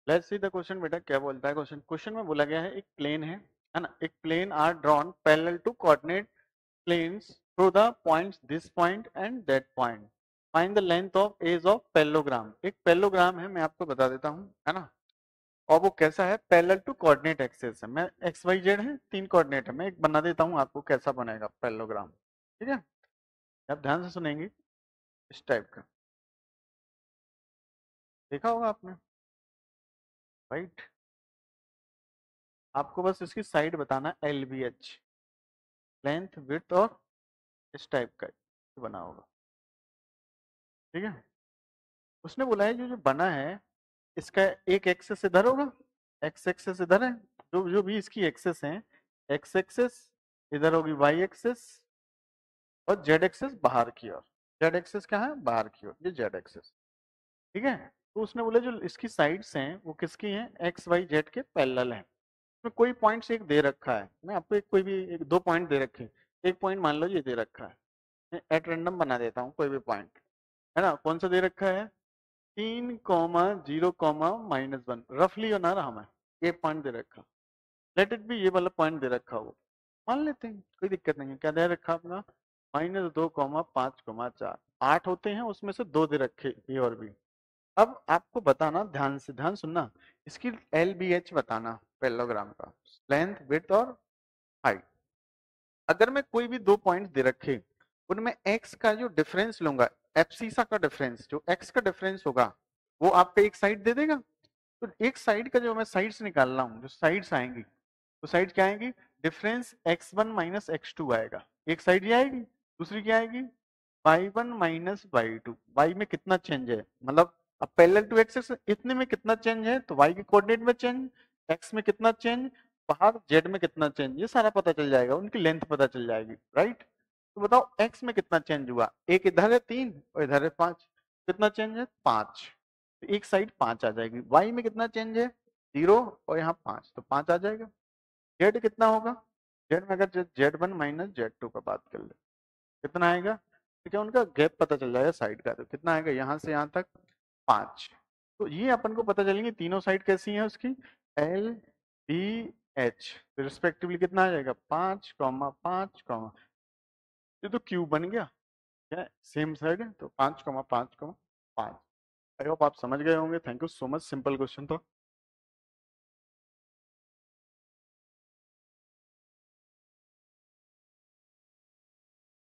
Let's see the question बेटा क्या बोलता है। क्वेश्चन में बोला गया है एक प्लेन है ना, एक plane are drawn parallel to coordinate planes through the points this point and that point, find the length of edge of parallelogram. एक पैरेललोग्राम है, मैं आपको बता देता हूँ, है ना। और वो कैसा है, पैरेलल टू कोऑर्डिनेट एक्सिस है। मैं एक्स वाई जेड है, तीन कोऑर्डिनेट है, मैं एक बना देता हूँ आपको कैसा बनेगा पैरेललोग्राम। ठीक है, आप ध्यान से सुनेंगे। इस टाइप का देखा होगा आपने, राइट। आपको बस इसकी साइड बताना, L B H, length width, और इस टाइप का बना होगा। ठीक है, उसने बोला है जो जो बना है इसका एक एक्सेस इधर होगा, एक्स एक्सेस इधर है, जो जो भी इसकी एक्सेस है, एक्स एक्सेस इधर होगी, वाई एक्सेस, और जेड एक्सेस बाहर की ओर। जेड एक्सेस कहाँ है, बाहर की ओर, ये जेड एक्सेस। ठीक है, तो उसने बोला जो इसकी साइड्स हैं वो किसकी हैं, एक्स वाई जेड के पैरेलल हैं। तो कोई पॉइंट्स एक दे रखा है, मैं आपको एक कोई भी एक दो पॉइंट दे रखे हैं। एक पॉइंट मान लो ये दे रखा है, मैं एट रैंडम बना देता हूँ कोई भी पॉइंट, है ना। कौन सा दे रखा है, 3,0,-1 रफली बना रहा मैं, ये पॉइंट दे रखा। लेट इट भी ये वाला पॉइंट दे रखा हो, मान लेते हैं, कोई दिक्कत नहीं है। क्या दे रखा अपना, -2,5,4, 8 होते हैं, उसमें से 2 दे रखे ए और बी। अब आपको बताना, ध्यान से ध्यान सुनना, इसकी एल बी एच बताना पैरेललोग्राम का, लेंथ विड्थ और हाइट। अगर मैं कोई भी दो पॉइंट दे रखे, उनमें एक्स का जो डिफरेंस लूंगा, एप्सीसा का डिफरेंस, जो एक्स का डिफरेंस होगा वो आपका एक साइड दे देगा। तो एक साइड का जो मैं साइड्स निकाल रहा हूँ, जो साइड्स आएंगी, तो साइड क्या आएंगी, डिफरेंस x1 माइनस x2 आएगा, एक साइड ये आएगी। दूसरी क्या आएगी, y1 माइनस y2, y में कितना चेंज है, मतलब अब पैरेलल टू एक्स इतने में कितना चेंज है, तो y के कोऑर्डिनेट में चेंज, x में कितना चेंज, बाहर z में कितना चेंज, ये सारा पता चल जाएगा, उनकी लेंथ पता चल जाएगी, राइट। तो बताओ x में कितना चेंज हुआ, एक इधर है 3 और इधर है 5, कितना चेंज है 5, तो एक साइड 5 आ जाएगी। y में कितना चेंज है 0 और यहाँ 5, तो 5 आ जाएगा। जेड कितना होगा, जेड में अगर Z1 माइनस Z2 का बात कर ले, कितना आएगा, ठीक है, उनका गैप पता चल जाएगा साइड का, तो कितना आएगा यहाँ से यहाँ तक 5। तो ये अपन को पता चलेंगे तीनों साइड कैसी है उसकी, एल बी एच, रिस्पेक्टिवली कितना आ जाएगा 5,5, ये तो क्यूब बन गया, क्या सेम साइड है, तो 5,5,5। आई होप आप समझ गए होंगे। Thank you so much, simple question था।